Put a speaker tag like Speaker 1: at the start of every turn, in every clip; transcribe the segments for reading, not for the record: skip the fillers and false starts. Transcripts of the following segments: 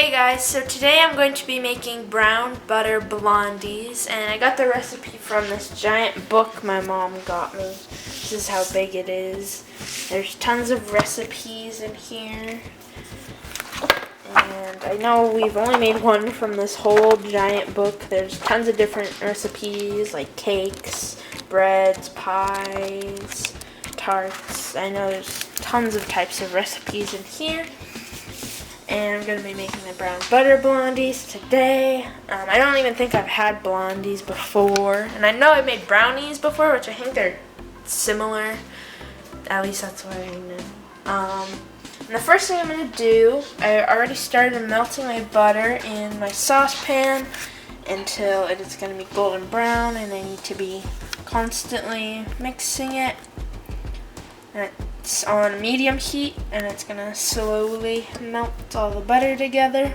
Speaker 1: Hey guys, so today I'm going to be making brown butter blondies, and I got the recipe from this giant book my mom got me. This is how big it is. There's tons of recipes in here, and I know we've only made one from this whole giant book. There's tons of different recipes like cakes, breads, pies, tarts. I know there's tons of types of recipes in here. And I'm going to be making the brown butter blondies today. I don't even think I've had blondies before. And I know I made brownies before, which I think they're similar. At least that's what I know. And the first thing I'm going to do, I already started melting my butter in my saucepan until it is going to be golden brown. And I need to be constantly mixing it. And it's on medium heat, and it's going to slowly melt all the butter together.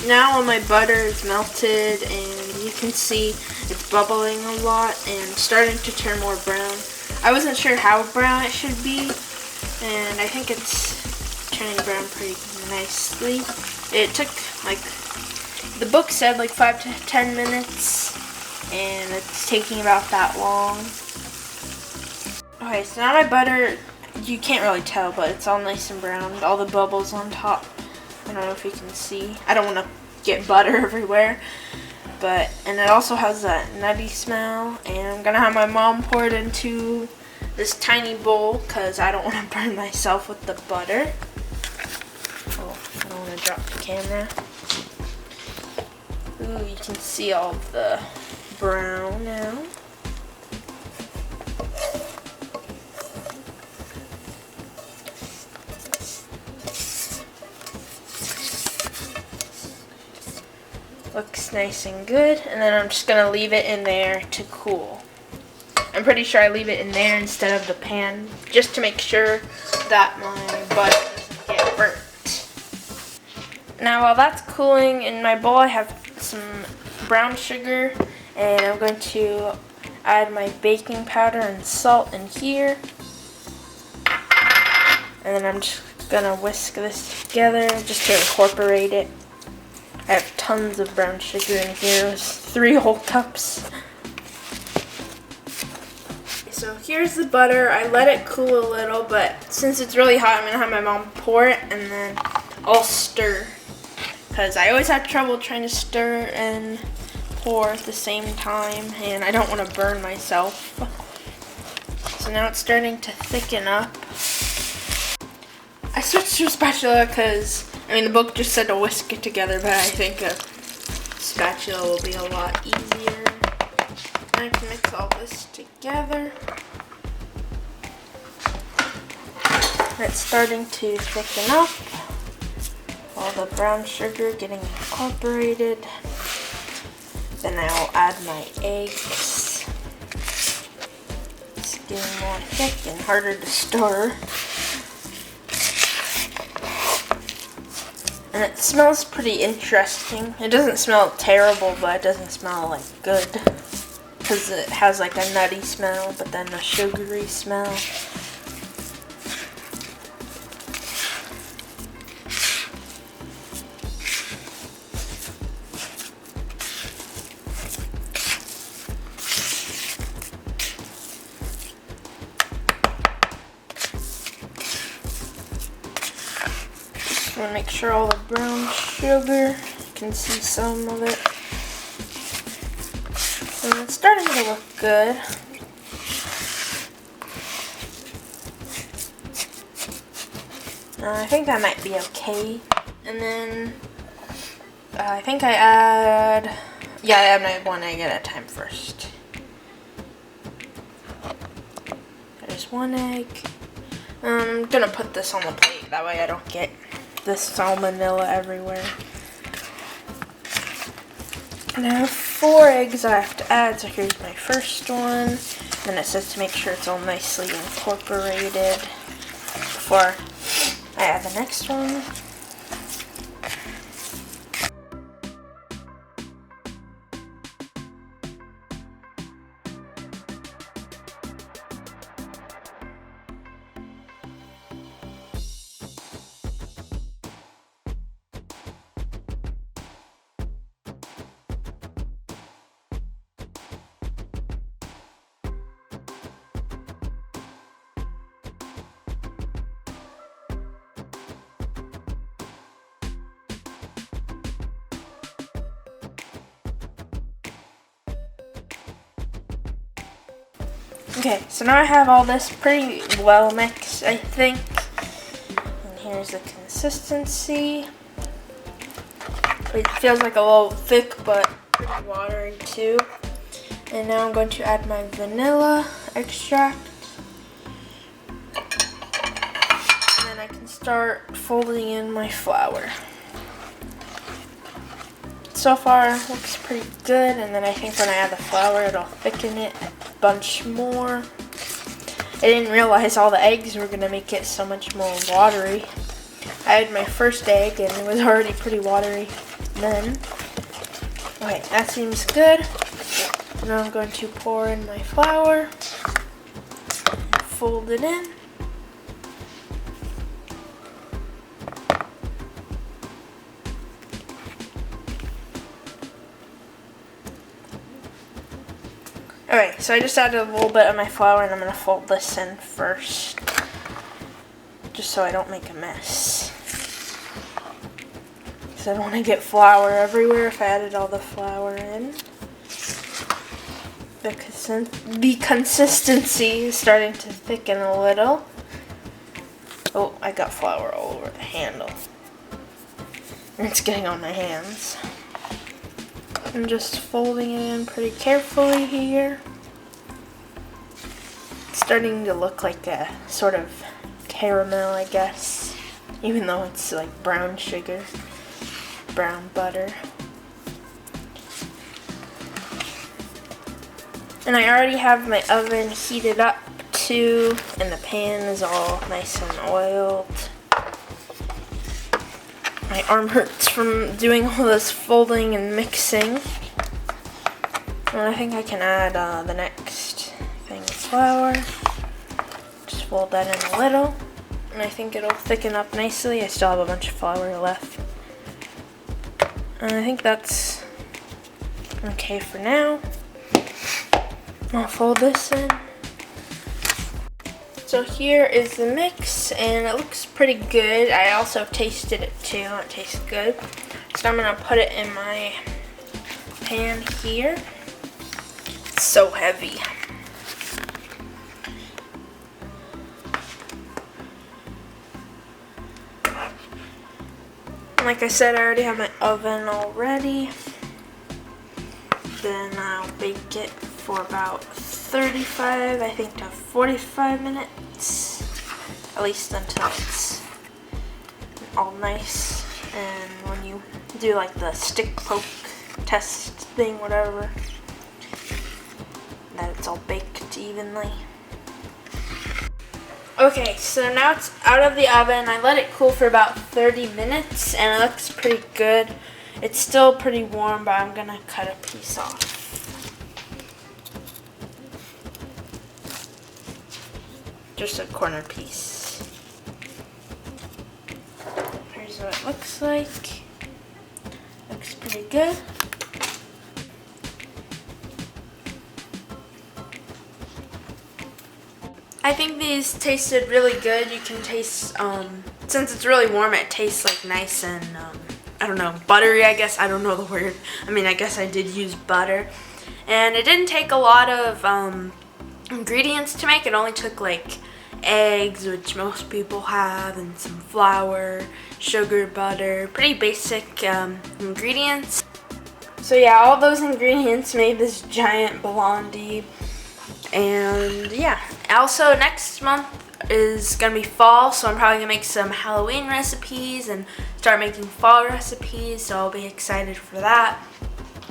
Speaker 1: Now all my butter is melted, and you can see it's bubbling a lot and starting to turn more brown. I wasn't sure how brown it should be, and I think it's turning brown pretty nicely. It took, like, the book said like 5 to 10 minutes, and it's taking about that long. Okay, so now my butter, you can't really tell, but it's all nice and brown. All the bubbles on top. I don't know if you can see. I don't want to get butter everywhere. And it also has that nutty smell. And I'm going to have my mom pour it into this tiny bowl because I don't want to burn myself with the butter. Oh, I don't want to drop the camera. Ooh, you can see all the brown now. Looks nice and good, and then I'm just going to leave it in there to cool. I'm pretty sure I leave it in there instead of the pan, just to make sure that my butter doesn't get burnt. Now while that's cooling, in my bowl I have some brown sugar, and I'm going to add my baking powder and salt in here. And then I'm just going to whisk this together just to incorporate it. I have tons of brown sugar in here. It's 3 whole cups. So here's the butter. I let it cool a little, but since it's really hot, I'm going to have my mom pour it, and then I'll stir. Because I always have trouble trying to stir and pour at the same time, and I don't want to burn myself. So now it's starting to thicken up. I switched to a spatula because the book just said to whisk it together, but I think a spatula will be a lot easier. I can mix all this together. It's starting to thicken up. All the brown sugar getting incorporated. Then I'll add my eggs. It's getting more thick and harder to stir. And it smells pretty interesting. It doesn't smell terrible, but it doesn't smell like good. Because it has like a nutty smell, but then a sugary smell. I'm going to make sure all the brown sugar, you can see some of it. And it's starting to look good. I think that might be okay. And then I think I add my 1 egg at a time first. There's 1 egg. I'm going to put this on the plate, that way I don't get this salmonella everywhere. And I have 4 eggs I have to add, so here's my first one. Then it says to make sure it's all nicely incorporated before I add the next one. Okay, so now I have all this pretty well mixed, I think. And here's the consistency. It feels like a little thick, but pretty watery too. And now I'm going to add my vanilla extract. And then I can start folding in my flour. So far, looks pretty good, and then I think when I add the flour, it'll thicken it a bunch more. I didn't realize all the eggs were gonna make it so much more watery. I had my first egg, and it was already pretty watery then. Okay, that seems good. Now I'm going to pour in my flour, fold it in. Alright, so I just added a little bit of my flour, and I'm going to fold this in first, just so I don't make a mess. Because I don't want to get flour everywhere if I added all the flour in. The consistency is starting to thicken a little. Oh, I got flour all over the handle. It's getting on my hands. I'm just folding it in pretty carefully here. It's starting to look like a sort of caramel, I guess, even though it's like brown sugar, brown butter. And I already have my oven heated up too, and the pan is all nice and oiled. My arm hurts from doing all this folding and mixing. And I think I can add the next thing of flour. Just fold that in a little. And I think it'll thicken up nicely. I still have a bunch of flour left. And I think that's okay for now. I'll fold this in. So here is the mix, and it looks pretty good. I also tasted it too, and it tastes good. So I'm gonna put it in my pan here. It's so heavy. And like I said, I already have my oven all ready. Then I'll bake it for about 35, I think, to 45 minutes, at least until it's all nice. And when you do like the stick poke test thing, whatever, that it's all baked evenly. Okay, so now it's out of the oven. I let it cool for about 30 minutes, and it looks pretty good. It's still pretty warm, but I'm gonna cut a piece off. Just a corner piece. Here's what it looks like. Looks pretty good. I think these tasted really good. You can taste, since it's really warm, it tastes like nice and, I don't know, buttery, I guess. I don't know the word. I mean, I guess I did use butter. And it didn't take a lot of ingredients to make. It only took like eggs, which most people have, and some flour, sugar, butter, pretty basic ingredients. So yeah, all those ingredients made this giant blondie. And yeah, also next month is gonna be fall, so I'm probably gonna make some Halloween recipes and start making fall recipes, so I'll be excited for that.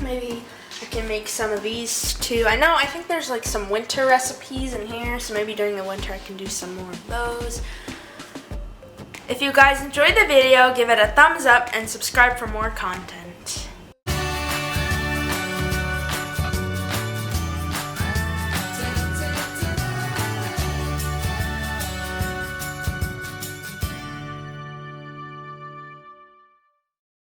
Speaker 1: Maybe I can make some of these too. I think there's like some winter recipes in here, so maybe during the winter I can do some more of those. If you guys enjoyed the video, give it a thumbs up and subscribe for more content.